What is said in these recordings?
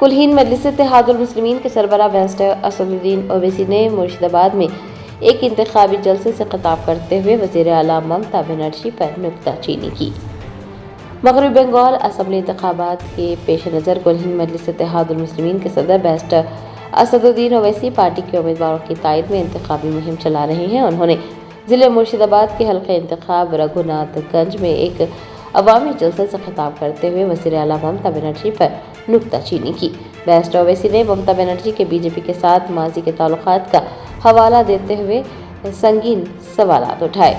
کل ہند مجلس اتحاد المسلمین کے سربراہ بیرسٹر اسد الدین اویسی نے مرشد آباد میں ایک انتخابی جلسے سے خطاب کرتے ہوئے وزیر اعلیٰ ممتا بنرجی پر نکتہ چینی کی۔ مغربی بنگال اسمبلی انتخابات کے پیش نظر کل ہند مجلس اتحاد المسلمین کے صدر بیرسٹر اسد الدین اویسی پارٹی کے امیدواروں کی تائید میں انتخابی مہم چلا رہے ہیں۔ انہوں نے ضلع مرشد آباد کے حلقہ انتخاب رگھوناتھ گنج میں ایک عوامی جلسے سے خطاب کرتے ہوئے وزیر اعلیٰ ممتا بنرجی پر نکتہ چینی کی۔ بیرسٹر اویسی نے ممتا بنرجی کے بی جے پی کے ساتھ ماضی کے تعلقات کا حوالہ دیتے ہوئے سنگین سوالات اٹھائے۔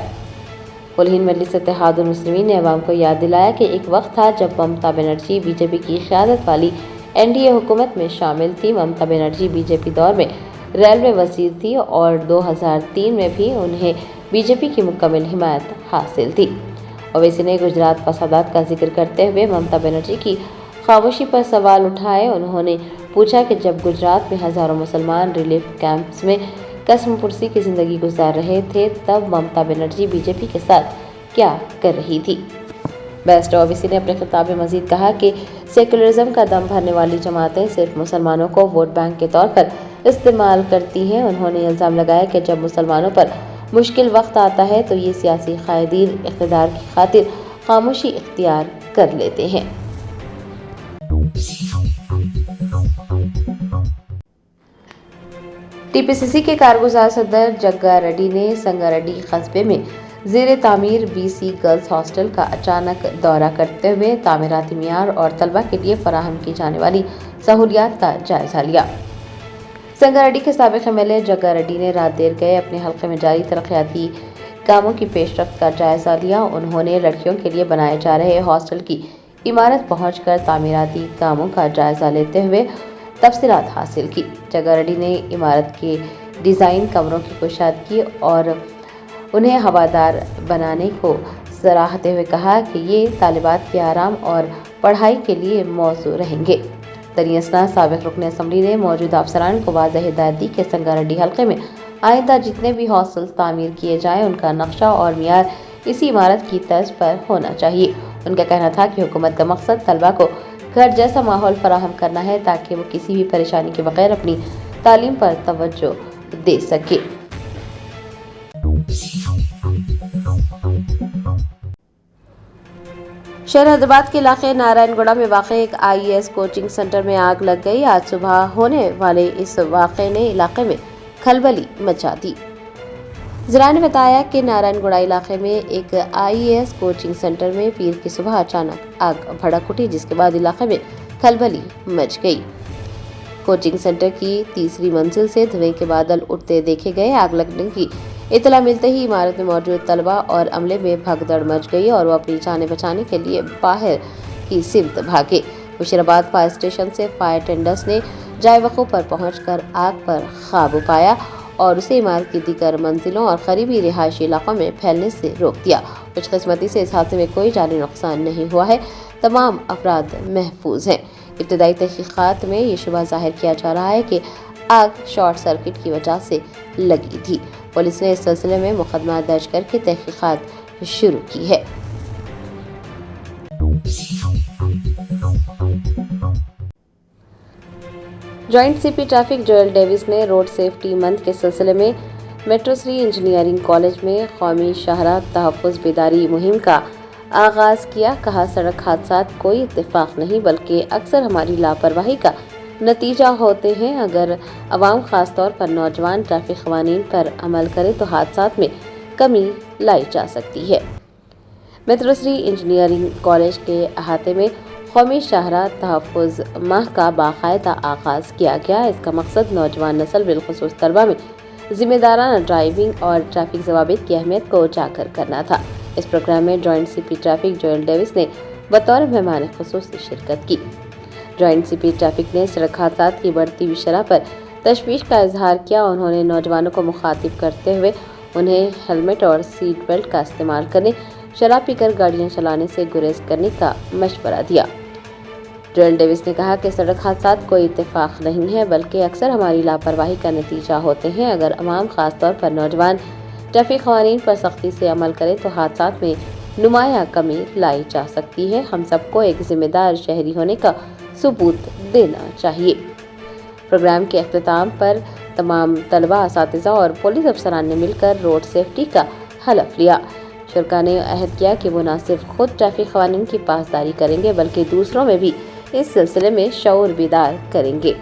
کل ہند مجلس اتحاد المسلمین نے عوام کو یاد دلایا کہ ایک وقت تھا جب ممتا بنرجی بی جے پی کی قیادت والی این ڈی اے حکومت میں شامل تھی۔ ممتا بنرجی بی جے پی دور میں ریلوے وزیر تھی اور 2003 میں بھی انہیں بی جے پی کی مکمل حمایت حاصل تھی۔ اویسی نے گجرات فسادات کا ذکر کرتے ہوئے ممتا بنرجی کی خاموشی پر سوال اٹھائے۔ انہوں نے پوچھا کہ جب گجرات میں ہزاروں مسلمان ریلیف کیمپس میں قسم پرسی کی زندگی گزار رہے تھے تب ممتا بنرجی بی جے پی کے ساتھ کیا کر رہی تھی۔ بیرسٹر اویسی نے اپنے خطاب میں مزید کہا کہ سیکولرزم کا دم بھرنے والی جماعتیں صرف مسلمانوں کو ووٹ بینک کے طور پر استعمال کرتی ہیں۔ انہوں نے الزام لگایا کہ جب مسلمانوں پر مشکل وقت آتا ہے تو یہ سیاسی قائدین اقتدار کی خاطر خاموشی اختیار کر لیتے ہیں۔ ٹی پی سی سی کے کارگزار صدر جگا ریڈی نے سنگاریڈی قصبے میں زیر تعمیر بی سی گرلز ہاسٹل کا اچانک دورہ کرتے ہوئے تعمیراتی معیار اور طلبہ کے لیے فراہم کی جانے والی سہولیات کا جائزہ لیا۔ سنگاریڈی کے سابق ایم ایل اے جگا ریڈی نے رات دیر گئے اپنے حلقے میں جاری ترقیاتی کاموں کی پیش رفت کا جائزہ لیا۔ انہوں نے لڑکیوں کے لیے بنائے جا رہے ہاسٹل کی عمارت پہنچ کر تعمیراتی کاموں کا جائزہ لیتے ہوئے تفصیلات حاصل کی۔ جگا ریڈی نے عمارت کے ڈیزائن، کمروں کی کشادگی کی اور انہیں ہوادار بنانے کو سراہتے ہوئے کہا کہ یہ طالبات کے آرام اور پڑھائی کے لیے موزوں رہیں گے۔ دریں اثنا سابق رکن اسمبلی نے موجودہ افسران کو واضح ہدایت دی کہ سنگاریڈی حلقے میں آئندہ جتنے بھی ہاسٹلز تعمیر کیے جائیں ان کا نقشہ اور معیار اسی عمارت کی طرز پر ہونا چاہیے۔ ان کا کہنا تھا کہ حکومت کا مقصد طلبہ کو گھر جیسا ماحول فراہم کرنا ہے تاکہ وہ کسی بھی پریشانی کے بغیر اپنی تعلیم پر توجہ دے سکے۔ شہر حیدرآباد کے علاقے نارائن گوڑا میں واقع ایک آئی اے ایس کوچنگ سینٹر میں آگ لگ گئی۔ آج صبح ہونے والے اس واقعے نے علاقے میں کھلبلی مچا دی۔ ذرائع نے بتایا کہ نارائن گوڑا علاقے میں ایک آئی اے ایس کوچنگ سینٹر میں پیر کی صبح اچانک آگ بھڑک اٹھی جس کے بعد علاقے میں کھلبلی مچ گئی۔ کوچنگ سینٹر کی تیسری منزل سے دھوئیں کے بادل اٹھتے دیکھے گئے۔ آگ لگنے کی اطلاع ملتے ہی عمارت میں موجود طلبہ اور عملے میں بھگدڑ مچ گئی اور وہ اپنی جانیں بچانے کے لیے باہر کی سمت بھاگے۔ بشیرآباد فائر اسٹیشن سے فائر ٹینڈرز نے جائے وقوع پر پہنچ کر آگ پر قابو پایا اور اسے عمارت کی دیگر منزلوں اور قریبی رہائشی علاقوں میں پھیلنے سے روک دیا۔ خوش قسمتی سے اس حادثے میں کوئی جانی نقصان نہیں ہوا ہے، تمام افراد محفوظ ہیں۔ ابتدائی تحقیقات میں یہ شبہ ظاہر کیا جا رہا ہے کہ آگ شارٹ سرکٹ کی وجہ سے لگی تھی۔ پولیس نے اس سلسلے میں مقدمہ درج کر کے تحقیقات شروع کی ہے۔ جوائنٹ سی پی ٹریفک جوئل ڈیوس نے روڈ سیفٹی منتھ کے سلسلے میں میٹرو سری انجینئرنگ کالج میں قومی شاہراہ تحفظ بیداری مہم کا آغاز کیا۔ کہا سڑک حادثات کوئی اتفاق نہیں بلکہ اکثر ہماری لاپرواہی کا نتیجہ ہوتے ہیں۔ اگر عوام خاص طور پر نوجوان ٹریفک قوانین پر عمل کرے تو حادثات میں کمی لائی جا سکتی ہے۔ میٹرو سری انجینئرنگ کالج کے احاطے میں قومی شاہراہ تحفظ ماہ کا باقاعدہ آغاز کیا گیا۔ اس کا مقصد نوجوان نسل بالخصوص طلبہ میں ذمہ دارانہ ڈرائیونگ اور ٹریفک ضوابط کی اہمیت کو اجاگر کرنا تھا۔ اس پروگرام میں جوائنٹ سی پی ٹریفک جوئل ڈیوس نے بطور مہمان خصوصی شرکت کی۔ جوائنٹ سی پی ٹریفک نے سڑک حادثات کی بڑھتی ہوئی شرح پر تشویش کا اظہار کیا۔ انہوں نے نوجوانوں کو مخاطب کرتے ہوئے انہیں ہیلمٹ اور سیٹ بیلٹ کا استعمال کرنے، شراب پی کر گاڑیاں چلانے سے گریز کرنے کا مشورہ دیا۔ جوئل ڈیوس نے کہا کہ سڑک حادثات کوئی اتفاق نہیں ہے بلکہ اکثر ہماری لاپرواہی کا نتیجہ ہوتے ہیں۔ اگر عوام خاص طور پر نوجوان ٹریفک قوانین پر سختی سے عمل کرے تو حادثات میں نمایاں کمی لائی جا سکتی ہے۔ ہم سب کو ایک ذمہ دار شہری ہونے کا सबूत देना चाहिए। प्रोग्राम के अख्ताम पर तमाम तलबा, असातिज़ा और पुलिस अफसरान ने मिलकर रोड सेफ्टी का हलफ लिया। शुरका ने अहद किया कि वो न सिर्फ खुद ट्रैफिक क़वानीन की पासदारी करेंगे बल्कि दूसरों में भी इस सिलसिले में शऊर बेदार करेंगे।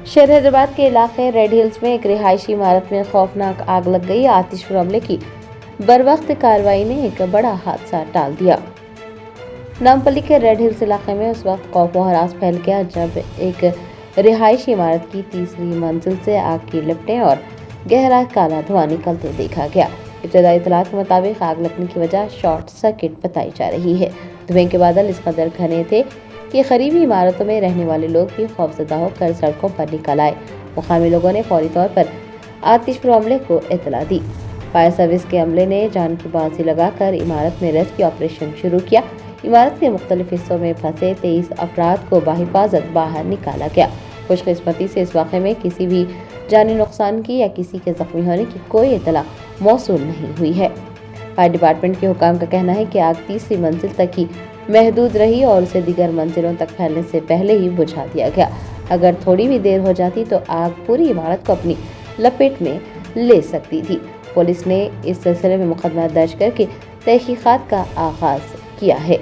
शहर हैदराबाद के इलाके रेड हिल्स में एक रिहायशी इमारत में खौफनाक आग लग गई। आतिश हमले की बरवक्त कार्रवाई ने एक बड़ा हादसा टाल दिया। नामपल्ली के रेड हिल्स इलाके में उस वक्त खौफ व हरास फैल गया जब एक रिहायशी इमारत की तीसरी मंजिल से आग की लपटें और गहरा काला धुआं निकलते देखा गया। इब्तदाई इत्तलात के मुताबिक आग लगने की वजह शॉर्ट सर्किट बताई जा रही है। धुएं के बादल इस कदर घने थे कि करीबी इमारतों में रहने वाले लोग भी खौफजदा होकर सड़कों पर निकल आए। मुकामी लोगों ने फौरी तौर पर आतिश हमले को इत्तला दी। फायर सर्विस के अमले ने जान की बाजी लगाकर इमारत में रेस्क्यू ऑपरेशन शुरू किया। इमारत के मुख्तलिफ हिस्सों में फंसे 23 अफराद को बाहिफाजत बाहर निकाला गया। खुशकिस्मती से इस वाक़े में किसी भी जानी नुकसान की या किसी के जख्मी होने की कोई इत्तला मौसूल नहीं हुई है। फायर डिपार्टमेंट के हुकाम का कहना है कि आग तीसरी मंजिल तक ही महदूद रही और उसे दीगर मंजिलों तक फैलने से पहले ही बुझा दिया गया। अगर थोड़ी भी देर हो जाती तो आग पूरी इमारत को अपनी लपेट में ले सकती थी। पुलिस ने इस सिलसिले में मुकदमा दर्ज करके तहकीकात का आगाज किया है।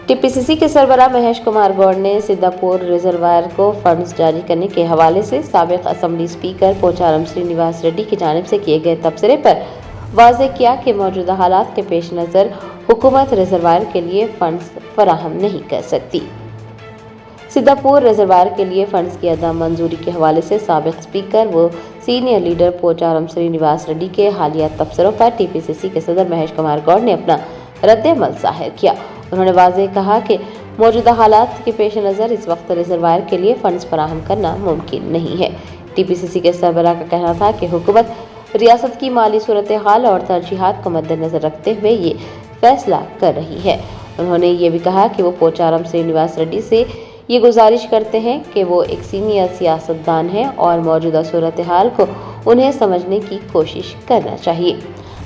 टीपीसीसी के सरबराह महेश कुमार गौड़ ने सिद्धापुर रिजर्वायर को फंड्स जारी करने के हवाले से साबिक असेंबली स्पीकर पोचारम श्रीनिवास रेड्डी की जानिब से किए गए तबसरे पर वाज़ेह किया कि मौजूदा हालात के पेश नज़र हुकूमत रिजर्वायर के लिए फंड्स फराहम नहीं कर सकती। सिद्धापुर रिजर्वायर के लिए फंड्स की अदम मंजूरी के हवाले से साबिक स्पीकर व सीनियर लीडर पोचारम श्रीनिवास रेड्डी के हालिया तबसरों पर टीपीसीसी के सदर महेश कुमार गौड़ ने अपना रद्द-ए-अमल ज़ाहिर किया। उन्होंने वाज़ेह कहा कि मौजूदा हालात के पेश नज़र इस वक्त रिजर्वायर के लिए फंड्स फराहम करना मुमकिन नहीं है। टीपीसीसी के सरबराह का कहना था कि हुकूमत रियासत की माली सूरत हाल और तरजीहात को मद्देनजर रखते हुए ये फैसला कर रही है। उन्होंने ये भी कहा कि वो पोचारम श्रीनिवास रेड्डी से ये गुजारिश करते हैं कि वो एक सीनियर सियासतदान हैं और मौजूदा सूरत हाल को उन्हें समझने की कोशिश करना चाहिए।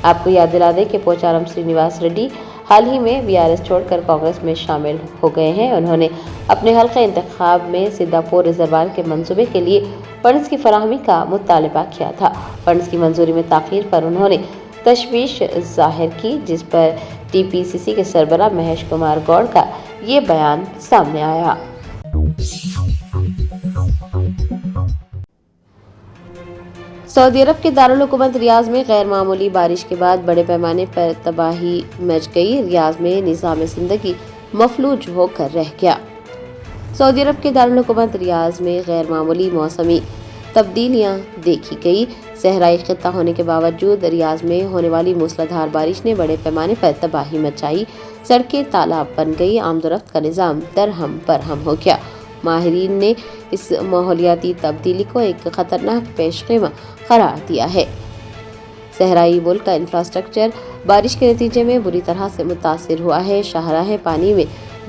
आपको याद दिला दें कि पोचारम श्रीनिवास रेड्डी हाल ही में वीआरएस छोड़कर कांग्रेस में शामिल हो गए हैं। उन्होंने अपने हल्के इंतखाब में सिद्धापुर रिजर्वायर के मंसूबे के लिए फंड्स की फराहमी का मुतालबा किया था। फंड्स की मंजूरी में ताख़ीर पर उन्होंने तशवीश जाहिर की, जिस पर टीपीसीसी के सरबराह महेश कुमार गौड़ का ये बयान सामने आया। सऊदी अरब के दारुल हुकूमत रियाज में गैर मामूली बारिश के बाद बड़े पैमाने पर तबाही मच गई। रियाज में निज़ाम ज़िंदगी मफलूज होकर रह गया। सऊदी अरब के दारुल हुकूमत रियाज में गैर मामूली मौसमी तब्दीलियां देखी गई। सहराई खित्ता होने के बावजूद रियाज में होने वाली मूसलाधार बारिश ने बड़े पैमाने पर तबाही मचाई। सड़कें तालाब बन गई। आमदोरफ्त का निज़ाम दरहम बरहम हो गया। माहिरीन ने इस माहौलियाती तब्दीली को एक खतरनाक पेशगोई करार दिया है। सहराई मुल्क का इंफ्रास्ट्रक्चर बारिश के नतीजे में बुरी तरह से मुतासिर हुआ है। शाहराहें पानी में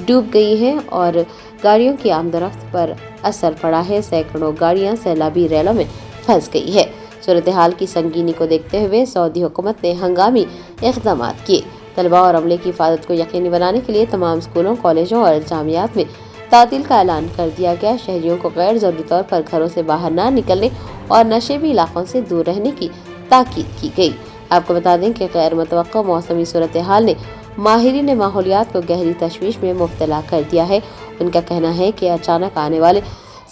डूब गई हैं और गाड़ियों की आमदोरफ्त पर असर पड़ा है। सैकड़ों गाड़ियां सैलाबी रेलों में फंस गई है। सूरत हाल की संगीनी को देखते हुए सऊदी हुकूमत ने हंगामी इक़दाम किए। तलबा और अमले की हिफाजत को यकीनी बनाने के लिए तमाम स्कूलों, कॉलेजों और जामियात में तातील का ऐलान कर दिया गया। शहरियों को गैर ज़रूरी तौर पर घरों से बाहर न निकलने और नशेबी इलाकों से दूर रहने की ताकीद की गई। आपको बता दें कि गैर मुतवक्का मौसमी सूरत हाल ने माहिरीन माहौलियात को गहरी तशवीश में मुब्तला कर दिया है। उनका कहना है कि अचानक आने वाले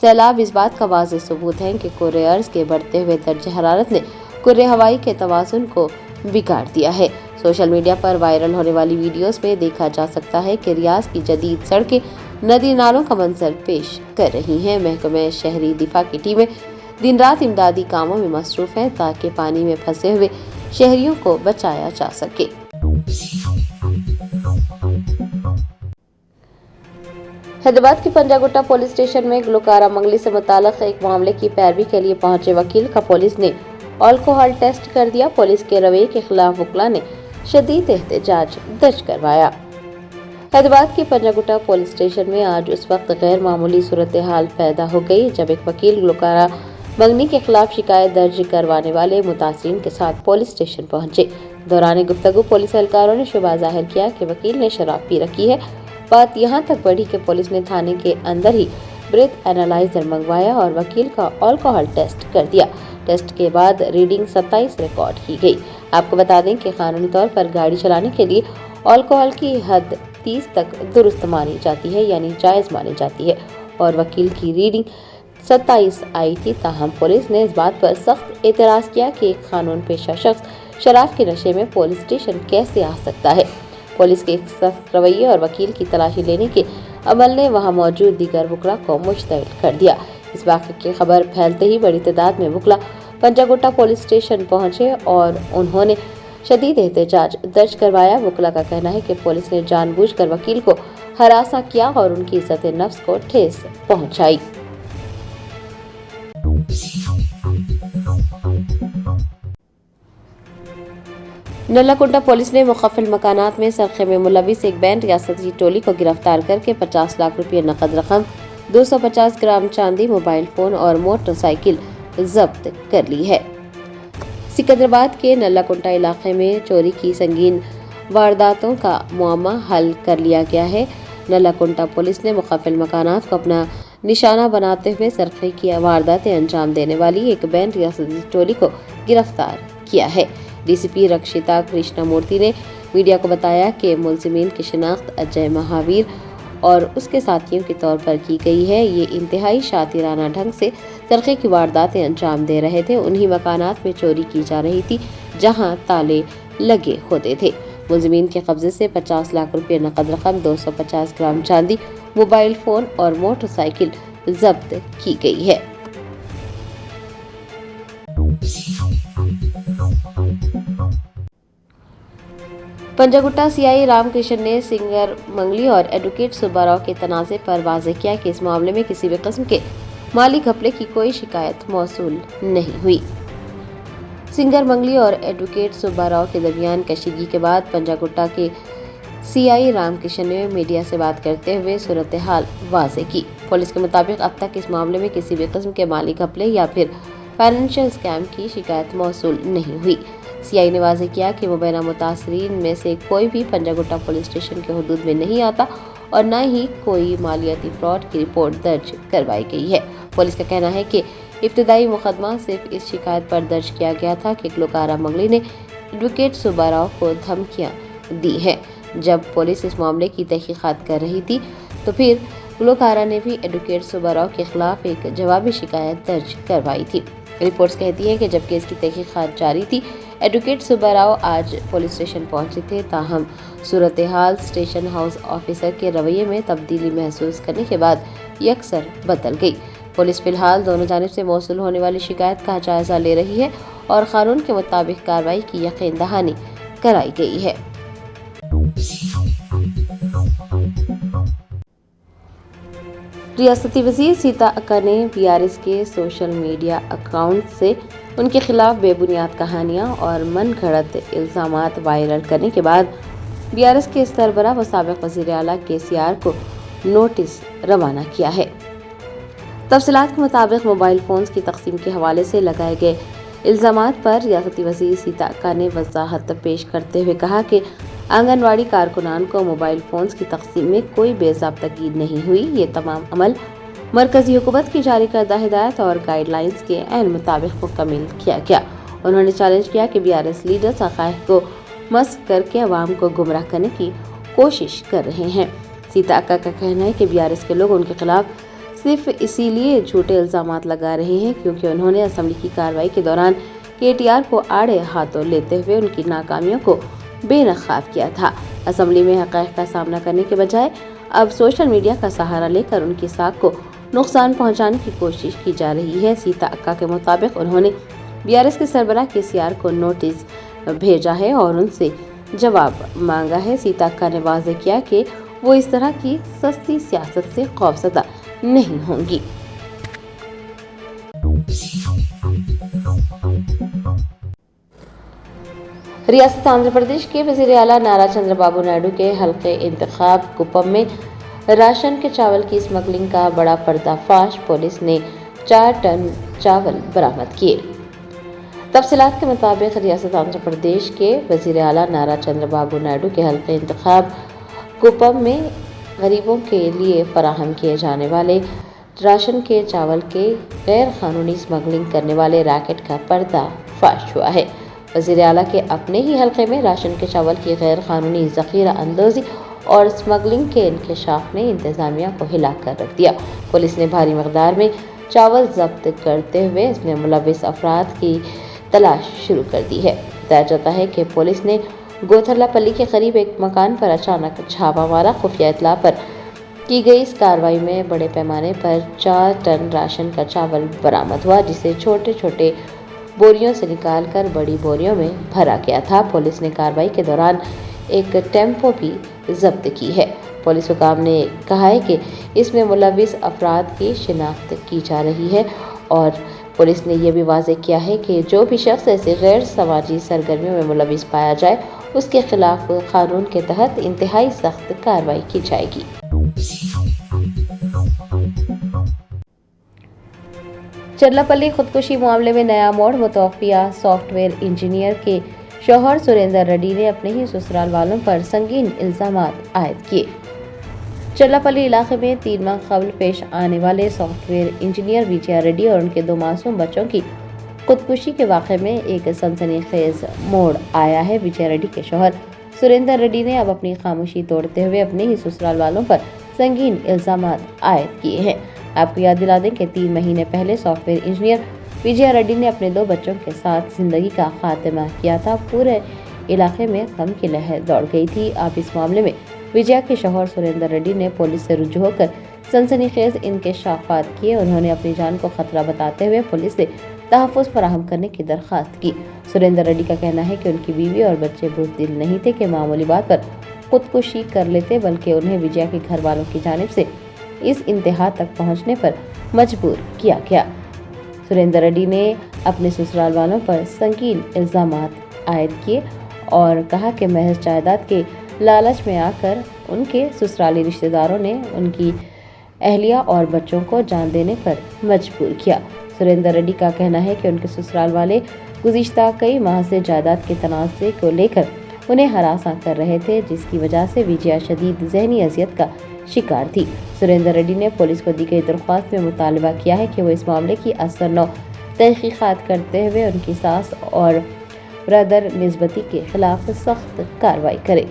सैलाब इस बात का वाज़ेह सबूत है कि कुर्रे अर्ज़ के बढ़ते हुए दर्जे हरारत ने कुर्रे हवाई के तवाज़ुन को बिगाड़ दिया है। सोशल मीडिया पर वायरल होने वाली वीडियोस में देखा जा सकता है कि रियाज की जदीद सड़कें नदी नालों का मंजर पेश कर रही हैं। महकमे शहरी दिफा की टीमें दिन रात इमदादी कामों में मसरूफ हैं ताकि पानी में फंसे हुए शहरियों को बचाया जा सके। हैदराबाद के पंजागुट्टा पुलिस स्टेशन में गुलकारा मंगली से मुताल्लिक एक मामले की पैरवी के लिए पहुंचे वकील का पुलिस ने अल्कोहल टेस्ट कर दिया। पुलिस के रवैये के खिलाफ वकील ने शदीद एहतजाज दर्ज करवाया। हैदराबाद के पंजागुट्टा पुलिस स्टेशन में आज उस वक्त गैर मामूली सूरत हाल पैदा हो गई जब एक वकील गुलकारा मंगनी के खिलाफ शिकायत दर्ज करवाने वाले मुतासरीन के साथ पुलिस स्टेशन पहुंचे। दौरान गुफ्तगू पुलिस एहलकारों ने शुबा जाहिर किया कि वकील ने शराब पी रखी है। बात यहां तक बढ़ी कि पुलिस ने थाने के अंदर ही ब्रेथ एनालाइजर मंगवाया और वकील का अल्कोहल टेस्ट कर दिया। टेस्ट के बाद रीडिंग 27 रिकॉर्ड की गई। आपको बता दें कि कानूनी तौर पर गाड़ी चलाने के लिए अल्कोहल की हद 30 तक दुरुस्त मानी जाती है, यानी जायज़ मानी जाती है, और वकील की रीडिंग 27 आई थी। ताहम पुलिस ने इस बात पर सख्त एतराज़ किया कि एक कानून पेशा शख्स शराब के नशे में पुलिस स्टेशन कैसे आ सकता है। पुलिस के सख्त रवैये और वकील की तलाशी लेने के अमल ने वहां मौजूद दीगर वकला को मुश्तइल कर दिया। इस वाक़े की खबर फैलते ही बड़ी तादाद में वकला पंजागुट्टा पुलिस स्टेशन पहुंचे और उन्होंने शदीद एहतजाज दर्ज करवाया। वकला का कहना है कि पुलिस ने जानबूझकर वकील को हरासा किया और उनकी इज्जत नफ्स को ठेस पहुंचाई। नल्लाकुंडा पुलिस ने मुखफ़िल मकानात में सरखे में मुलविस एक बैंड रियासती टोली को गिरफ्तार करके 50 लाख रुपये नकद रकम, 250 ग्राम चांदी, मोबाइल फोन और मोटरसाइकिल जब्त कर ली है। सिकंदराबाद के नल्लाकुंडा इलाके में चोरी की संगीन वारदातों का मुआमा हल कर लिया गया है। नल्लाकुंडा पुलिस ने मुखफ़िल मकानात को अपना निशाना बनाते हुए सरखे की वारदातें अंजाम देने वाली एक बैंड रियासती टोली को गिरफ्तार किया है। डीसीपी रक्षिता कृष्णमूर्ति ने मीडिया को बताया कि मुलजिमीन की शिनाख्त अजय महावीर और उसके साथियों के तौर पर की गई है। ये इंतहाई शातिराना ढंग से सरखे की वारदातें अंजाम दे रहे थे। उन्हीं मकानात में चोरी की जा रही थी जहां ताले लगे होते थे। मुलजिमीन के कब्जे से 50 लाख रुपये नकद रकम, 250 ग्राम चांदी, मोबाइल फोन और मोटरसाइकिल जब्त की गई है। पंजागुट्टा सीआई रामकृष्ण ने सिंगर मंगली और एडवोकेट सुब्बाराव के तनाज़े पर वाज़ेह किया कि इस मामले में किसी भी किस्म के माली घपले की कोई शिकायत मौसूल नहीं हुई। सिंगर मंगली और एडवोकेट सुब्बाराव के दरमियान कशीदगी के बाद पंजागुट्टा के सीआई रामकृष्ण ने मीडिया से बात करते हुए सूरत हाल वाज़ेह की। पुलिस के मुताबिक अब तक इस मामले में किसी भी किस्म के माली घपले या फिर फाइनेंशियल स्कैम की शिकायत मौसूल नहीं हुई। सीआई ने वाज़ेह किया कि मुबैना मुतासरीन में से कोई भी पंजागुट्टा पुलिस स्टेशन के हुदूद में नहीं आता और न ही कोई मालियाती फ्रॉड की रिपोर्ट दर्ज करवाई गई है। पुलिस का कहना है कि इब्तिदाई मुकदमा सिर्फ इस शिकायत पर दर्ज किया गया था कि गुलकारा मंगली ने एडवोकेट सुब्बाराव को धमकियां दी हैं। जब पुलिस इस मामले की तहकीकात कर रही थी तो फिर गुलकारा ने भी एडवोकेट सुब्बाराव के खिलाफ एक जवाबी शिकायत दर्ज करवाई थी। रिपोर्ट्स कहती हैं कि जब केस की तहकीकात जारी थी, एडवोकेट सुब्बाराव आज पुलिस स्टेशन पहुंचे थे। ताहम सूरत हाल स्टेशन हाउस ऑफिसर के रवैये में तब्दीली महसूस करने के बाद यकसर बदल गई। पुलिस फिलहाल दोनों जानिब से मौसूल होने वाली शिकायत का जायजा ले रही है और कानून के मुताबिक कार्रवाई की यकीन दहानी कराई गई है। रियासती वज़ीर सीता अक्का ने बीआरएस के सोशल मीडिया अकाउंट से उनके खिलाफ बेबुनियाद कहानियां और मन घड़त इल्ज़ामात वायरल करने के बाद बीआरएस के सरबराह व साबिक़ वज़ीर आला केसीआर को नोटिस रवाना किया है। तफसीलात के मुताबिक मोबाइल फ़ोन्स की तकसीम के हवाले से लगाए गए इल्ज़ामात पर रियासती वज़ीर सीता अक्का ने वज़ाहत पेश करते हुए कहा कि आंगनवाड़ी कारकुनान को मोबाइल फ़ोन्स की तकसीम में कोई बेज़ाब्तगी नहीं हुई। ये तमाम अमल मरकज़ी हुकूमत की जारी करदा हिदायत और गाइडलाइंस के ऐन मुताबिक मुकम्मल किया गया। उन्होंने चैलेंज किया कि बीआरएस लीडर्स हक़ाइक़ को मस्ख़ करके अवाम को गुमराह करने की कोशिश कर रहे हैं। सीता अक्का का कहना है कि बीआरएस के लोग उनके खिलाफ सिर्फ इसीलिए झूठे इल्ज़ामात लगा रहे हैं क्योंकि उन्होंने असम्बली की कार्रवाई के दौरान केटीआर को आड़े हाथों लेते हुए उनकी नाकामियों को बेनकाब किया था। असम्बली में हक़ाइक़ का सामना करने के बजाय अब सोशल मीडिया का सहारा लेकर उनकी साख को नुकसान पहुंचाने की कोशिश की जा रही है। सीता अक्का के मुताबिक उन्होंने बीआरएस के सरबराह केसीआर को नोटिस भेजा है और उनसे जवाब मांगा है। सीता अक्का ने वाज़ेह किया कि वो इस तरह की सस्ती सियासत से खौफज़दा नहीं होंगी। रियासत आंध्र प्रदेश के वज़ीर आला नारा चंद्रबाबू नायडू के हल्के इंतखाब कुप्पम में राशन के चावल की स्मगलिंग का बड़ा पर्दाफाश। पुलिस ने 4 टन चावल बरामद किए। तफसीलात के मुताबिक रियासत आंध्र प्रदेश के वजीर आला नारा चंद्रबाबू नायडू के हल्के इंतखाब कुप्पम में गरीबों के लिए फराहम किए जाने वाले राशन के चावल के गैर कानूनी स्मगलिंग करने वाले रैकेट का पर्दाफाश हुआ है। वजीर आला के अपने ही हल्के में राशन के चावल की गैर कानूनी ज़ख़ीरा अंदोज़ी और स्मगलिंग के इंकशाफ ने इंतज़ामिया को हिला कर रख दिया। पुलिस ने भारी मकदार में चावल जब्त करते हुए इसमें मुलव्विस अफराद की तलाश शुरू कर दी है। बताया जाता है कि पुलिस ने गोथरलापल्ली के करीब एक मकान पर अचानक छापा मारा। खुफिया इत्तला पर की गई इस कार्रवाई में बड़े पैमाने पर 4 टन राशन का चावल बरामद हुआ, जिसे छोटे छोटे बोरियों से निकालकर बड़ी बोरियों में भरा गया था। पुलिस ने कार्रवाई के दौरान एक टेम्पो भी जब्त की है। पुलिस हुकाम ने कहा है कि इसमें मुलव्विस अफराद की शिनाख्त की जा रही है और पुलिस ने यह भी वाज़ेह किया है कि जो भी शख्स ऐसे गैर समाजी सरगर्मियों में मुलव्विस पाया जाए उसके खिलाफ कानून के तहत इंतहाई सख्त कार्रवाई की जाएगी। चरलापल्ली खुदकुशी मामले में नया मोड़। मुतवफ़िया सॉफ्टवेयर इंजीनियर के शौहर सुरेंद्र रेड्डी ने अपने ही ससुराल वालों पर संगीन इल्जामात आयद किए। चरलापल्ली इलाके में 3 माह कबल पेश आने वाले सॉफ्टवेयर इंजीनियर विजया रेड्डी और उनके 2 मासूम बच्चों की खुदकुशी के वाक़े में एक सनसनीखेज मोड़ आया है। विजया रेड्डी के शौहर सुरेंद्र रेड्डी ने अब अपनी खामोशी तोड़ते हुए अपने ही ससुराल वालों पर संगीन इल्जामात आयद किए हैं। आपको याद दिला दें कि 3 महीने पहले सॉफ्टवेयर इंजीनियर विजया रेड्डी ने अपने 2 बच्चों के साथ जिंदगी का खात्मा किया था। पूरे इलाके में गम की लहर दौड़ गई थी। अब इस मामले में विजया के शौहर सुरेंद्र रेड्डी ने पुलिस से रुजू होकर सनसनीखेज इंकशाफात किए। उन्होंने अपनी जान को खतरा बताते हुए पुलिस से तहफ़्फ़ुज़ फराहम करने की दरख्वास्त की। सुरेंद्र रेड्डी का कहना है कि उनकी बीवी और बच्चे बुज़दिल नहीं थे कि मामूली बात पर खुदकुशी कर लेते, बल्कि उन्हें विजया के घर वालों की जानिब से इस इंतहा तक पहुंचने पर मजबूर किया गया। सुरेंद्र रेड्डी ने अपने ससुराल वालों पर संगीन इल्जामात आयद किए और कहा कि महज जायदाद के लालच में आकर उनके ससुराली रिश्तेदारों ने उनकी अहलिया और बच्चों को जान देने पर मजबूर किया। सुरेंद्र रेड्डी का कहना है कि उनके ससुराल वाले गुज़िश्ता कई माह से जायदाद के तनाज़े को लेकर उन्हें हरासा कर रहे थे, जिसकी वजह से विजया शदीद ज़हनी अज़ियत का शिकार थी। सुरेंद्र रेड्डी ने पुलिस को दी गई दरख्वास्त में मुतालबा किया है कि वो इस मामले की असरनौ तहक़ीक़ात करते हुए उनकी सास और ब्रदर निस्बती के खिलाफ सख्त कार्रवाई करे।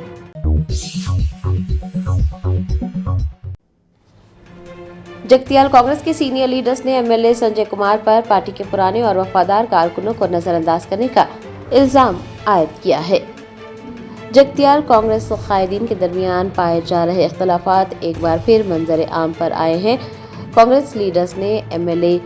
जगतियाल कांग्रेस के सीनियर लीडर्स ने एमएलए संजय कुमार पर पार्टी के पुराने और वफादार कारकुनों को नजरअंदाज करने का इल्जाम आयद किया है। जगतियाल कांग्रेस कायदीन के दरमियान पाए जा रहे इख्तलाफात एक बार फिर मंजर आम पर आए हैं। कांग्रेस लीडर्स ने एमएलए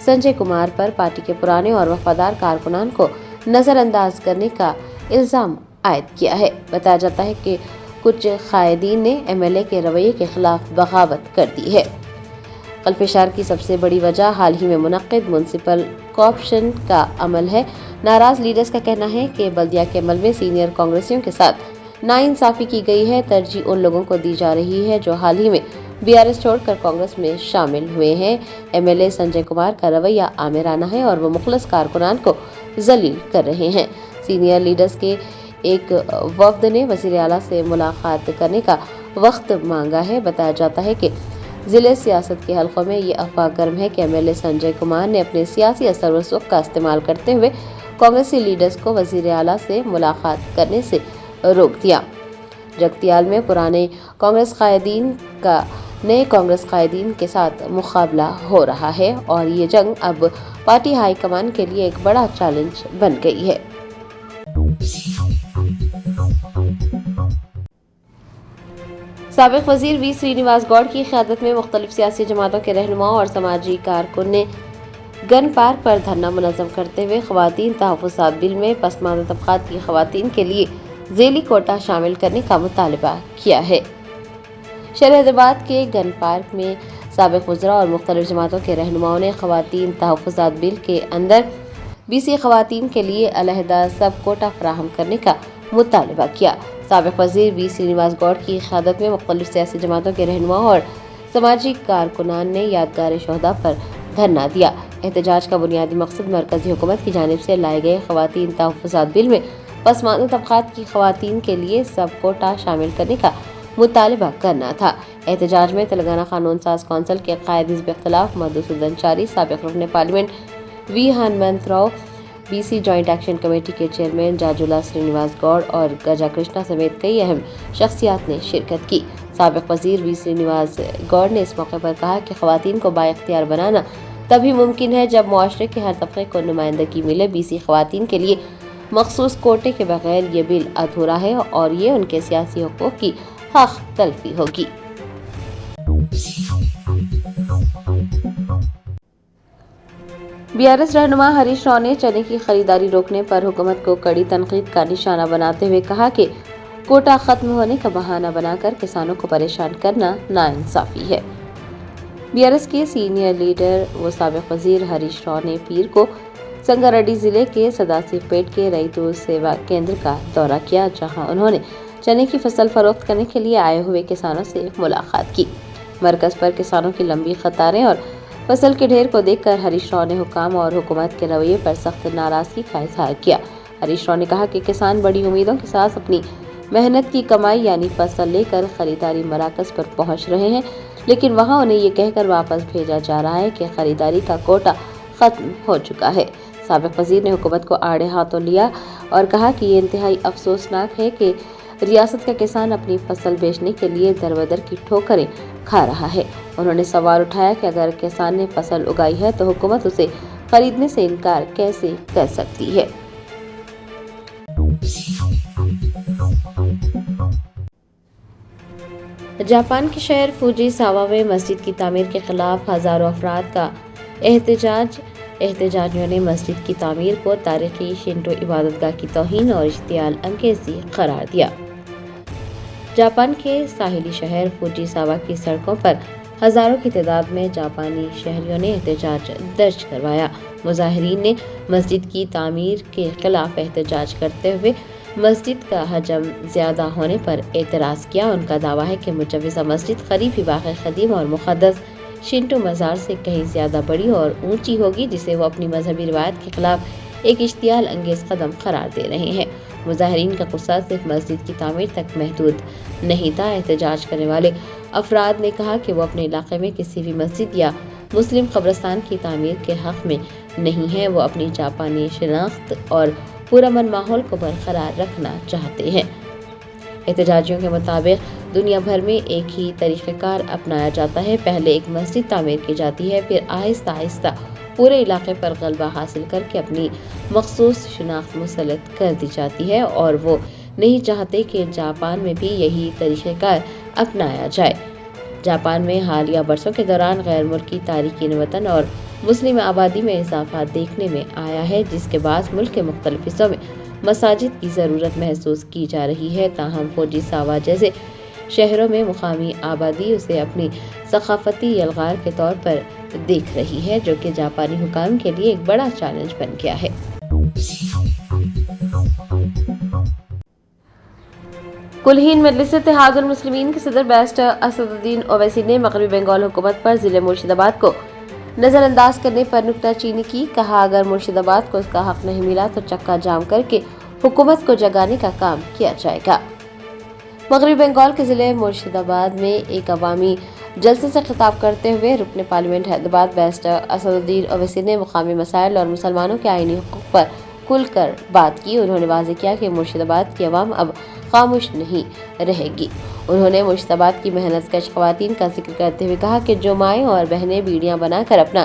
संजय कुमार पर पार्टी के पुराने और वफादार कारकुनान को नजरअंदाज करने का इल्जाम आयद किया है। बताया जाता है कि कुछ कायदीन ने एमएलए के रवैये के खिलाफ बगावत कर दी है। कल्पेशार की सबसे बड़ी वजह हाल ही में मुनक्किद म्युनिसिपल कॉर्पोरेशन का अमल है। नाराज लीडर्स का कहना है कि बल्दिया के अमल में सीनियर कांग्रेसियों के साथ नाइंसाफी की गई है। तरजीह उन लोगों को दी जा रही है जो हाल ही में बीआरएस छोड़कर कांग्रेस में शामिल हुए हैं। एमएलए संजय कुमार का रवैया आमिराना है और वो मुखलस कारकुनान को जलील कर रहे हैं। सीनियर लीडर्स के एक वफ्द ने वज़ीर आला से मुलाकात करने का वक्त मांगा है। बताया जाता है कि जिले सियासत के हलकों में ये अफवाह गर्म है कि एमएलए संजय कुमार ने अपने सियासी असर व सुख का इस्तेमाल करते हुए कांग्रेसी लीडर्स को वज़ीर आला से मुलाकात करने से रोक दिया। जगतियाल में पुराने कांग्रेस कायदीन का नए कांग्रेस कायदीन के साथ मुकाबला हो रहा है और ये जंग अब पार्टी हाईकमान के लिए एक बड़ा चैलेंज बन गई है। साबिक वजीर वी श्रीनिवास गौड़ की क़यादत में मुख्तलिफ सियासी जमातों के रहनुमाओं और समाजी कारकुन ने गन पार्क पर धरना मुनज़्ज़म करते हुए ख़वातीन तहफ़्फ़ुज़ात बिल में पसमानदा तबक़ात की ख़वातीन के लिए ज़ेली कोटा शामिल करने का मुतालबा किया है। शहर हैदराबाद के गन पार्क में साबिक वज़रा और मुख्तलिफ जमातों के रहनुमाओं ने ख़वातीन तहफ़्फ़ुज़ात बिल के अंदर बीसी ख़वातीन के लिए अलहदा सब कोटा फराहम करने का मुतालबा किया। साबिक वज़ीर वी श्रीनिवास गौड़ की क़यादत में मुख्तलिफ सियासी जमातों के रहनुमाओं और समाजी कारकुनान ने यादगार शोहदा पर धरना दिया। احتجاج کا بنیادی مقصد مرکزی حکومت کی جانب سے لائے گئے خواتین تحفظات بل میں پسماندہ طبقات کی خواتین کے لیے سب کوٹا شامل کرنے کا مطالبہ کرنا تھا۔ احتجاج میں تلنگانہ قانون ساز کونسل کے قائد حزب اختلاف مدھوسودھن چاری، سابق رکن parliament V Hanumantha Rao, B C joint action committee کے چیئرمین جاجولا سرینواس گوڑ اور گجا کرشنا سمیت کئی اہم شخصیات نے شرکت کی۔ سابق وزیر وی سرینواس گوڑ نے اس موقع پر کہا کہ خواتین کو بااختیار بنانا تبھی ممکن ہے جب معاشرے کے ہر طبقے کو نمائندگی ملے۔ بی سی خواتین کے لیے مخصوص کوٹے کے بغیر یہ بل ادھورا ہے اور یہ ان کے سیاسی حقوق کی حق تلفی ہوگی۔ BRS رہنما ہریش راؤ نے چنے کی خریداری روکنے پر حکومت کو کڑی تنقید کا نشانہ بناتے ہوئے کہا کہ کوٹا ختم ہونے کا بہانہ بنا کر کسانوں کو پریشان کرنا ناانصافی ہے۔ BRS کے سینئر لیڈر و سابق وزیر ہریش راؤ نے پیر کو سنگاریڈی ضلع کے سداسیو پیٹ کے ریتو سیوا کیندر کا دورہ کیا، جہاں انہوں نے چنے کی فصل فروخت کرنے کے لیے آئے ہوئے کسانوں سے ملاقات کی۔ مرکز پر کسانوں کی لمبی قطاریں اور فصل کے ڈھیر کو دیکھ کر ہریش راؤ نے حکام اور حکومت کے رویے پر سخت ناراضگی کا اظہار کیا۔ ہریش راؤ نے کہا کہ کسان بڑی امیدوں کے ساتھ اپنی محنت کی کمائی یعنی فصل لے کر خریداری مراکز پر پہنچ رہے ہیں، لیکن وہاں انہیں یہ کہہ کر واپس بھیجا جا رہا ہے کہ خریداری کا کوٹا ختم ہو چکا ہے۔ سابق وزیر نے حکومت کو آڑے ہاتھوں لیا اور کہا کہ یہ انتہائی افسوسناک ہے کہ ریاست کا کسان اپنی فصل بیچنے کے لیے در بدر کی ٹھوکریں کھا رہا ہے۔ انہوں نے سوال اٹھایا کہ اگر کسان نے فصل اگائی ہے تو حکومت اسے خریدنے سے انکار کیسے کر سکتی ہے۔ جاپان کے شہر فوجی ساوا میں مسجد کی تعمیر کے خلاف ہزاروں افراد کا احتجاج۔ احتجاجیوں نے مسجد کی تعمیر کو تاریخی شنٹو عبادت گاہ کی توہین اور اشتعال انگیزی قرار دیا۔ جاپان کے ساحلی شہر فوجی ساوا کی سڑکوں پر ہزاروں کی تعداد میں جاپانی شہریوں نے احتجاج درج کروایا۔ مظاہرین نے مسجد کی تعمیر کے خلاف احتجاج کرتے ہوئے مسجد کا حجم زیادہ ہونے پر اعتراض کیا۔ ان کا دعویٰ ہے کہ مجوزہ مسجد قریب ہی واقع قدیم اور مقدس شنٹو مزار سے کہیں زیادہ بڑی اور اونچی ہوگی، جسے وہ اپنی مذہبی روایت کے خلاف ایک اشتعال انگیز قدم قرار دے رہے ہیں۔ مظاہرین کا غصہ صرف مسجد کی تعمیر تک محدود نہیں تھا۔ احتجاج کرنے والے افراد نے کہا کہ وہ اپنے علاقے میں کسی بھی مسجد یا مسلم قبرستان کی تعمیر کے حق میں نہیں ہیں، وہ اپنی جاپانی شناخت اور پرامن ماحول کو برقرار رکھنا چاہتے ہیں۔ احتجاجیوں کے مطابق دنیا بھر میں ایک ہی طریقہ کار اپنایا جاتا ہے، پہلے ایک مسجد تعمیر کی جاتی ہے، پھر آہستہ آہستہ پورے علاقے پر غلبہ حاصل کر کے اپنی مخصوص شناخت مسلط کر دی جاتی ہے، اور وہ نہیں چاہتے کہ جاپان میں بھی یہی طریقہ کار اپنایا جائے۔ جاپان میں حالیہ برسوں کے دوران غیر ملکی تارکین وطن اور مسلم آبادی میں اضافہ دیکھنے میں آیا ہے، جس کے باعث ملک کے مختلف حصوں میں مساجد کی ضرورت محسوس کی جا رہی ہے۔ تاہم فوجی ساوا جیسے شہروں میں مقامی آبادی اسے اپنی ثقافتی یلغار کے طور پر دیکھ رہی ہے، جو کہ جاپانی حکام کے لیے ایک بڑا چیلنج بن گیا ہے۔ کل ہند مجلس اتحاد المسلمین کے صدر بیرسٹر اسد الدین اویسی نے مغربی بنگال حکومت پر ضلع مرشد آباد کو نظر انداز کرنے پر نکتہ چینی کی۔ کہا اگر مرشد آباد کو اس کا حق نہیں ملا تو چکا جام کر کے حکومت کو جگانے کا کام کیا جائے گا۔ مغربی بنگال کے ضلع مرشد آباد میں ایک عوامی جلسے سے خطاب کرتے ہوئے رکن پارلیمنٹ حیدرآباد بیرسٹر اسد الدین اویسی نے مقامی مسائل اور مسلمانوں کے آئینی حقوق پر کھل کر بات کی۔ انہوں نے واضح کیا کہ مرشد آباد کی عوام اب خاموش نہیں رہے گی۔ انہوں نے مرشد آباد کی محنت کش خواتین کا ذکر کرتے ہوئے کہا کہ جو مائیں اور بہنیں بیڑیاں بنا کر اپنا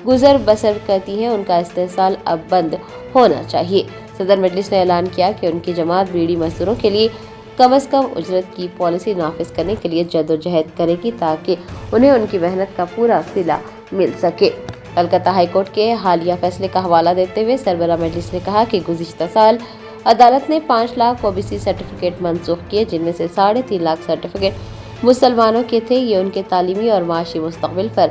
گزر بسر کرتی ہیں، ان کا استحصال اب بند ہونا چاہیے۔ صدر مجلس نے اعلان کیا کہ ان کی جماعت بیڑی مزدوروں کے لیے کم از کم اجرت کی پالیسی نافذ کرنے کے لیے جدوجہد کرے گی تاکہ انہیں ان کی محنت کا پورا صلہ مل سکے۔ کلکتہ ہائی کورٹ کے حالیہ فیصلے کا حوالہ دیتے ہوئے سربراہ مجلس نے کہا کہ گزشتہ سال عدالت نے 5 لاکھ OBC سرٹیفکیٹ منسوخ کیے، جن میں سے 3.5 لاکھ سرٹیفکیٹ مسلمانوں کے تھے۔ یہ ان کے تعلیمی اور معاشی مستقبل پر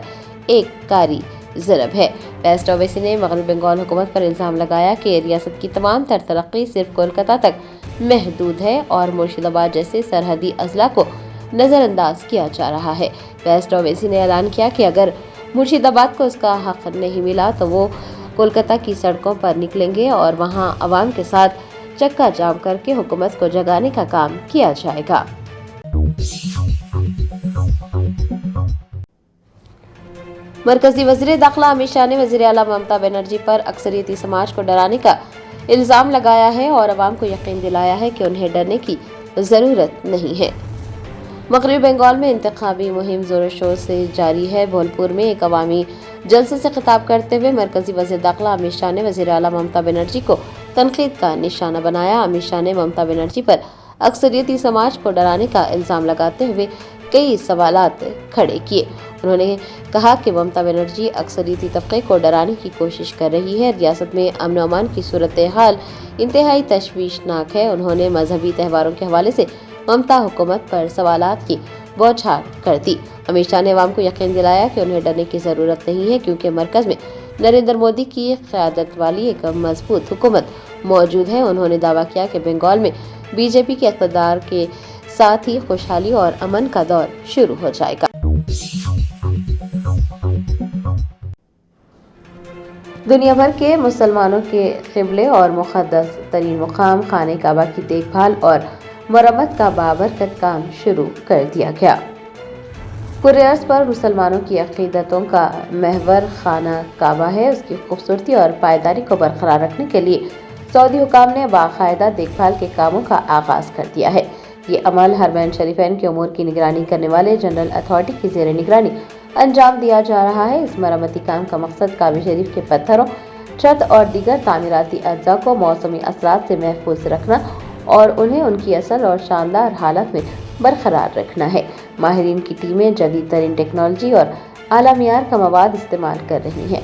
ایک کاری ضرب ہے۔ بیرسٹر اویسی نے مغربی بنگال حکومت پر الزام لگایا کہ ریاست کی تمام تر ترقی صرف کولکتہ تک محدود ہے اور مرشد آباد جیسے سرحدی اضلاع کو نظر انداز کیا جا رہا ہے۔ بیرسٹر اویسی نے اعلان کیا کہ اگر मुर्शिदाबाद को उसका हक नहीं मिला तो वो कोलकाता की सड़कों पर निकलेंगे और वहां अवाम के साथ चक्का जाम करके हुकूमत को जगाने का काम किया जाएगा। मरकजी वज़ीर दाखिला अमित शाह ने वज़ीर आला ममता बनर्जी पर अक्सरियती समाज को डराने का इल्ज़ाम लगाया है और अवाम को यकीन दिलाया है कि उन्हें डरने की ज़रूरत नहीं है। मगरबी बंगाल में इंतखाबी मुहिम जोर शोर से जारी है। भोलपुर में एक अवामी जलसे से खिताब करते हुए मरकजी वज़ीर दाखिला अमित शाह ने वज़ीर आला ममता बनर्जी को तनकीद का निशाना बनाया। अमित शाह ने ममता बनर्जी पर अक्सरियती समाज को डराने का इल्ज़ाम लगाते हुए कई सवालात खड़े किए। उन्होंने कहा कि ममता बनर्जी अक्सरियती तबके को डराने की कोशिश कर रही है। रियासत में अमन और अमान की सूरत हाल इंतहाई तशवीशनाक है। उन्होंने मजहबी त्योहारों के हवाले से ममता हुकूमत पर सवालात की बौछार कर दी। अमित शाह ने अवाम को यकीन दिलाया कि उन्हें डरने की ज़रूरत नहीं है, क्योंकि मरकज़ में नरेंद्र मोदी की क़यादत वाली एक मजबूत हुकूमत मौजूद है। उन्होंने दावा किया कि बंगाल में बीजेपी के इक़्तिदार के साथ ही खुशहाली और अमन का दौर शुरू हो जाएगा। दुनिया भर के मुसलमानों के क़िबले और मुक़द्दस तरीन मुकाम खाने काबा की देखभाल और मरम्मत का बाबरकत काम शुरू कर दिया गया। पूरे अर्ज़ पर मुसलमानों की अक़ीदतों का महवर खाना काबा है। उसकी खूबसूरती और पायदारी को बरकरार रखने के लिए सऊदी हुकाम ने बाकायदा देखभाल के कामों का आगाज़ कर दिया है। ये अमल हरमैन शरीफैन के उमूर की निगरानी करने वाले जनरल अथॉरिटी की ज़ेर निगरानी अंजाम दिया जा रहा है। इस मरम्मती काम का मकसद काबा शरीफ के पत्थरों, छत और दीगर तामीराती अज्जा को मौसमी असरात से महफूज रखना और उन्हें उनकी असल और शानदार हालत में बरकरार रखना है। माहिरीन की टीमें जदीद तरीन टेक्नोलॉजी और आला मियार का मवाद इस्तेमाल कर रही हैं।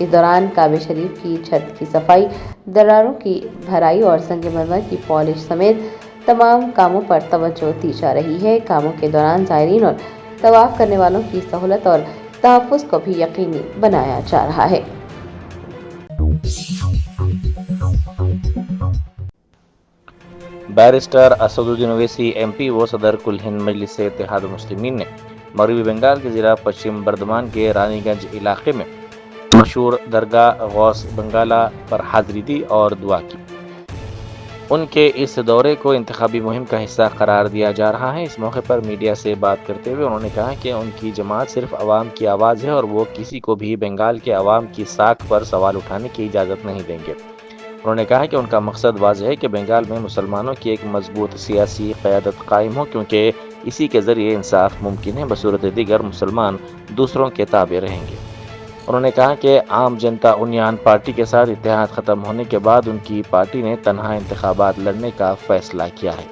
इस दौरान काबा शरीफ की छत की सफाई, दरारों की भराई और संगमरमर की पॉलिश समेत तमाम कामों पर तवज्जो दी जा रही है। कामों के दौरान ज़ायरीन और तवाफ करने वालों की सहूलत और तहफ़्फ़ुज़ को भी यकीनी बनाया जा रहा है। बैरिस्टर असदुद्दीन ओवैसी एमपी व सदर कुल हिंद मजलिस इत्तेहाद मुस्लिमीन ने मगरबी बंगाल के ज़िला पश्चिम बर्दमान के रानीगंज इलाके में मशहूर दरगाह गौस बंगाला पर हाज़िरी दी और दुआ की। उनके इस दौरे को इंतखाबी मुहिम का हिस्सा करार दिया जा रहा है। इस मौके पर मीडिया से बात करते हुए उन्होंने कहा कि उनकी जमात सिर्फ अवाम की आवाज़ है और वो किसी को भी बंगाल के अवाम की साख पर सवाल उठाने की इजाज़त नहीं देंगे। उन्होंने कहा कि उनका मकसद वाज़ेह है कि बंगाल में मुसलमानों की एक मजबूत सियासी क़यादत कायम हो, क्योंकि इसी के ज़रिए इंसाफ मुमकिन है, बसूरत दीगर मुसलमान दूसरों के ताबे रहेंगे। उन्होंने कहा कि आम जनता उन्यान पार्टी के साथ इत्तेहाद ख़त्म होने के बाद उनकी पार्टी ने तनहा इंतखाबात लड़ने का फ़ैसला किया है।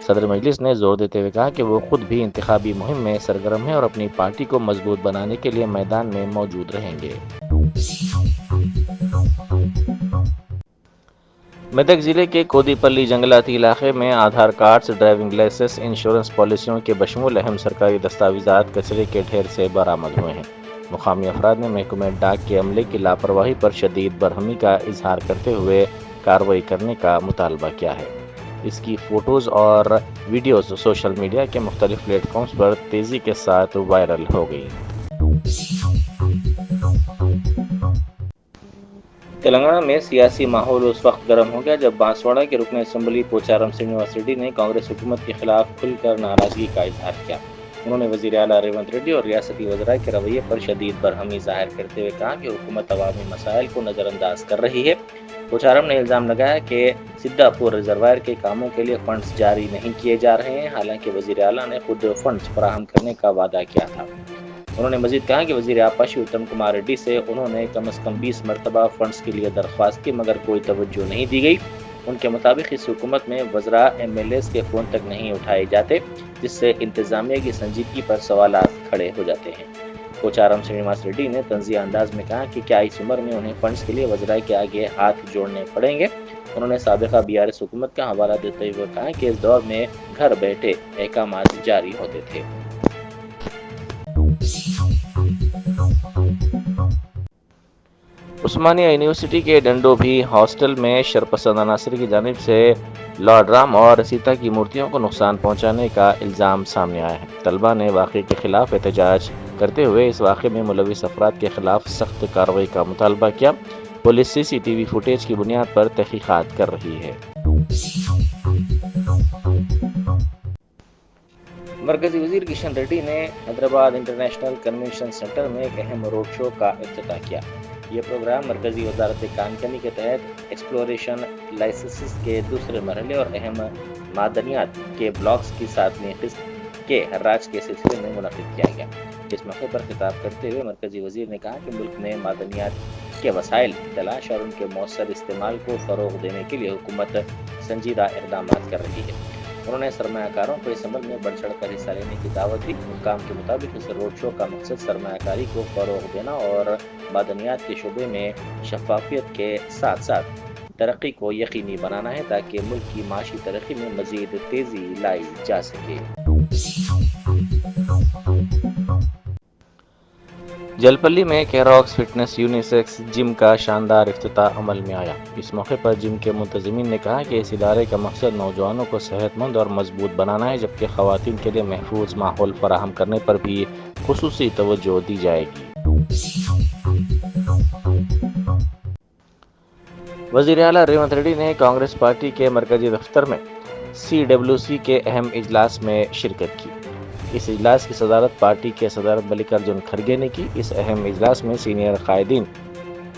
सदर मजलिस ने जोर देते हुए कहा कि वो खुद भी इंतखाबी मुहिम में सरगर्म है और अपनी पार्टी को मजबूत बनाने के लिए मैदान में मौजूद रहेंगे। मेदक ज़िले के कोदीपल्ली जंगलाती इलाके में आधार कार्ड्स, ड्राइविंग लाइसेंस, इंश्योरेंस पॉलिसियों के बशमूल अहम सरकारी दस्तावेज़ात कचरे के ढेर से बरामद हुए हैं। मुकामी अफराद ने महकमे डाक के अमले की लापरवाही पर शदीद बरहमी का इजहार करते हुए कार्रवाई करने का मुतालबा किया है। इसकी फ़ोटोज़ और वीडियोज़ सोशल मीडिया के मुख्तलिफ प्लेटफॉर्म्स पर तेज़ी के साथ वायरल हो गई। तेलंगाना में सियासी माहौल उस वक्त गर्म हो गया जब बांसवाड़ा के रुकन असम्बली पोचारम श्रीनिवास रेड्डी ने कांग्रेस हुकूमत के खिलाफ खुलकर नाराज़गी का इजहार किया। उन्होंने वज़ीर आला रेवंत रेड्डी और रियासती वज़राए के रवैये पर शदीद बरहमी ज़ाहिर करते हुए कहा कि हुकूमत अवामी मसाइल को नज़रअंदाज कर रही है। पोचारम ने इल्ज़ाम लगाया कि सिद्धापुर रिजर्वायर के कामों के लिए फंड्स जारी नहीं किए जा रहे हैं, हालांकि वज़ीर आला ने खुद फंड्स फराहम करने का वादा किया था। उन्होंने मजीद कहा कि वज़ीर आपाशी उत्तम कुमार रेड्डी से उन्होंने कम से कम 20 मरतबा फंड्स के लिए दरख्वास्त की, मगर कोई तवज्जो नहीं दी गई। उनके मुताबिक इस हुकूमत में वज़रा MLAs के फ़ोन तक नहीं उठाए जाते, जिससे इंतज़ामिया की संजीदगी पर सवालात खड़े हो जाते हैं। पोचारम श्रीनिवास रेड्डी ने तंज़िया अंदाज में कहा कि क्या इस उम्र में उन्हें फंड्स के लिए वज़राए के आगे हाथ जोड़ने पड़ेंगे। उन्होंने साबिक़ा BRS हुकूमत का हवाला देते हुए कहा कि इस दौर में घर बैठे अहकामात जारी होते थे। उस्मानिया यूनिवर्सिटी के डंडोभी हॉस्टल में शरपसंद अनासर की जानिब से लॉर्ड राम और सीता की मूर्तियों को नुकसान पहुंचाने का इल्ज़ाम सामने आया है। तलबा ने वाक़े के खिलाफ एहतजाज کرتے ہوئے اس واقعے میں ملوث افراد کے خلاف سخت کارروائی کا مطالبہ کیا۔ پولیس CCTV فوٹیج کی بنیاد پر تحقیقات کر رہی ہے۔ مرکزی وزیر کشن ریڈی نے حیدرآباد انٹرنیشنل کنونشن سینٹر میں ایک اہم روڈ شو کا افتتاح کیا۔ یہ پروگرام مرکزی وزارت کانکنی کے تحت ایکسپلوریشن لائسنسز کے دوسرے مرحلے اور اہم معدنیات کے بلاکس کی 7ویں قسط کے حراج کے سلسلے میں منعقد کیا گیا۔ اس موقع پر خطاب کرتے ہوئے مرکزی وزیر نے کہا کہ ملک میں معدنیات کے وسائل کی تلاش اور ان کے مؤثر استعمال کو فروغ دینے کے لیے حکومت سنجیدہ اقدامات کر رہی ہے۔ انہوں نے سرمایہ کاروں کو اس عمل میں بڑھ چڑھ کر حصہ لینے کی دعوت دی۔ حکام کے مطابق اس روڈ شو کا مقصد سرمایہ کاری کو فروغ دینا اور معدنیات کے شعبے میں شفافیت کے ساتھ ساتھ ترقی کو یقینی بنانا ہے تاکہ ملک کی معاشی ترقی میں مزید تیزی لائی جا سکے۔ جلپلی میں کیروکس فٹنس یونیسیکس جم کا شاندار افتتاح عمل میں آیا۔ اس موقع پر جم کے منتظمین نے کہا کہ اس ادارے کا مقصد نوجوانوں کو صحت مند اور مضبوط بنانا ہے، جبکہ خواتین کے لیے محفوظ ماحول فراہم کرنے پر بھی خصوصی توجہ دی جائے گی۔ وزیر اعلیٰ ریونت ریڈی نے کانگریس پارٹی کے مرکزی دفتر میں CWC کے اہم اجلاس میں شرکت کی۔ اس اجلاس کی صدارت پارٹی کے صدر ملکارجن کھڑگے نے کی۔ اس اہم اجلاس میں سینئر قائدین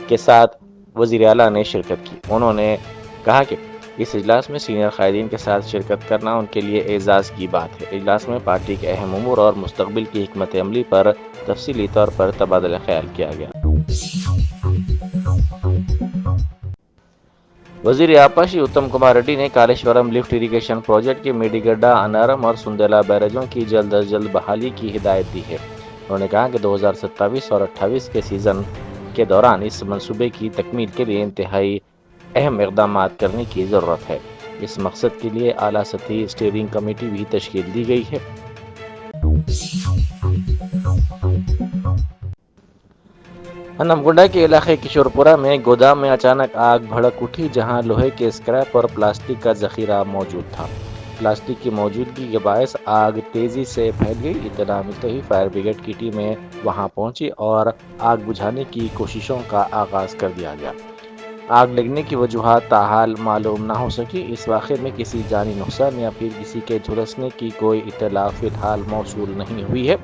کے ساتھ وزیر اعلیٰ نے شرکت کی۔ انہوں نے کہا کہ اس اجلاس میں سینئر قائدین کے ساتھ شرکت کرنا ان کے لیے اعزاز کی بات ہے۔ اجلاس میں پارٹی کے اہم امور اور مستقبل کی حکمت عملی پر تفصیلی طور پر تبادلہ خیال کیا گیا۔ وزیر آبپاشی اتم کمار ریڈی نے کالیشورم لفٹ اریگیشن پروجیکٹ کے میڈیگڈا، انارم اور سندیلا بیرجوں کی جلد از جلد بحالی کی ہدایت دی ہے۔ انہوں نے کہا کہ 2027 اور 28 کے سیزن کے دوران اس منصوبے کی تکمیل کے لیے انتہائی اہم اقدامات کرنے کی ضرورت ہے۔ اس مقصد کے لیے اعلیٰ سطحی اسٹیئرنگ کمیٹی بھی تشکیل دی گئی ہے۔ انمگونڈا کے علاقے کشورپورہ میں گودام میں اچانک آگ بھڑک اٹھی، جہاں لوہے کے اسکریپ اور پلاسٹک کا ذخیرہ موجود تھا۔ پلاسٹک کی موجودگی کے باعث آگ تیزی سے پھیل گئی۔ اطلاع ملتے ہی فائر بریگیڈ کی ٹیمیں وہاں پہنچی اور آگ بجھانے کی کوششوں کا آغاز کر دیا گیا۔ آگ لگنے کی وجوہات تاحال معلوم نہ ہو سکی۔ اس واقعے میں کسی جانی نقصان یا پھر کسی کے جھلسنے کی کوئی اطلاع فی الحال موصول نہیں ہوئی ہے،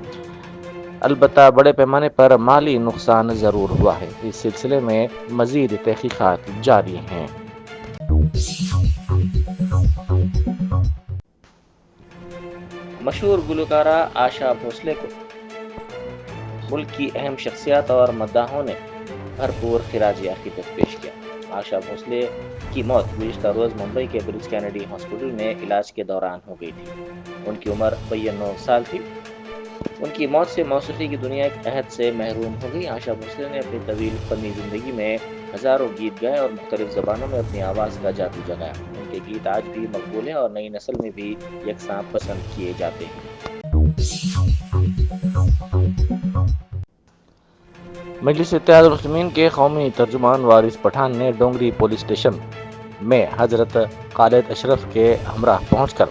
البتہ بڑے پیمانے پر مالی نقصان ضرور ہوا ہے۔ اس سلسلے میں مزید تحقیقات جاری ہیں۔ مشہور گلوکارہ آشا بھوسلے کو ملک کی اہم شخصیات اور مداحوں نے بھرپور خراج عقیدت پیش کیا۔ آشا بھوسلے کی موت گزشتہ روز ممبئی کے برج کینیڈی ہاسپٹل میں علاج کے دوران ہو گئی تھی۔ ان کی عمر 92 سال تھی۔ ان کی موت سے موسیقی کی دنیا ایک عہد سے محروم ہو گئی۔ آشا بھوسلے نے اپنی طویل فنی زندگی میں ہزاروں گیت گائے اور مختلف زبانوں میں اپنی آواز کا جادو جگایا۔ ان کے گیت آج بھی مقبول ہیں اور نئی نسل میں بھی یکساں پسند کیے جاتے ہیں۔ مجلس اتحاد المسلمین کے قومی ترجمان وارث پٹھان نے ڈونگری پولیس اسٹیشن میں حضرت خالد اشرف کے ہمراہ پہنچ کر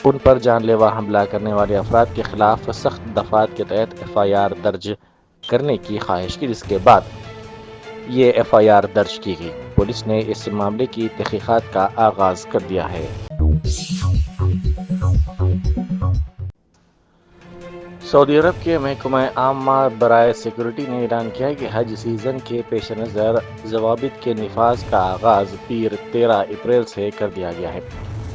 ان پر جان لیوا حملہ کرنے والے افراد کے خلاف سخت دفعات کے تحت FIR درج کرنے کی خواہش کی، جس کے بعد یہ FIR درج کی گئی۔ پولیس نے اس معاملے کی تحقیقات کا آغاز کر دیا ہے۔ سعودی عرب کے محکمہ عامہ برائے سیکورٹی نے اعلان کیا ہے کہ حج سیزن کے پیش نظر ضوابط کے نفاذ کا آغاز پیر 13 اپریل سے کر دیا گیا ہے۔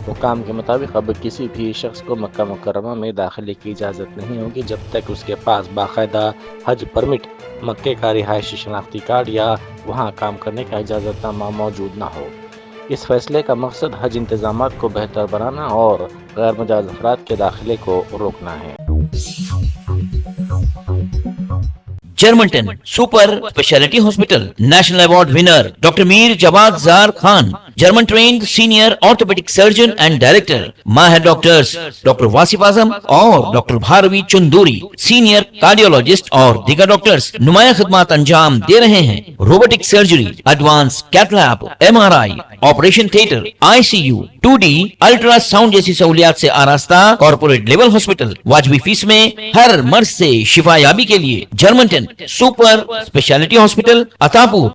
حکام کے مطابق اب کسی بھی شخص کو مکہ مکرمہ میں داخلے کی اجازت نہیں ہوگی جب تک اس کے پاس باقاعدہ حج پرمٹ، مکے کا رہائشی شناختی کارڈ یا وہاں کام کرنے کا اجازت نامہ موجود نہ ہو۔ اس فیصلے کا مقصد حج انتظامات کو بہتر بنانا اور غیر مجاز افراد کے داخلے کو روکنا ہے۔ Germanten super speciality hospital national award winner doctor Mir Jawad Zar Khan German trained senior orthopaedic surgeon and director, माहिर डॉक्टर्स डॉक्टर वासिफ आजम और doctor Bharavi Chanduri, senior cardiologist और दीगर डॉक्टर्स नुमाया खिदमत अंजाम दे रहे हैं। Robotic surgery, advance cath lab, MRI, operation theatre, ICU, 2D ultrasound जैसी सहूलियात से आरास्ता कॉर्पोरेट लेवल हॉस्पिटल। वाजबी फीस में हर मर्ज से शिफायाबी के लिए German 10 super speciality hospital, Attapur.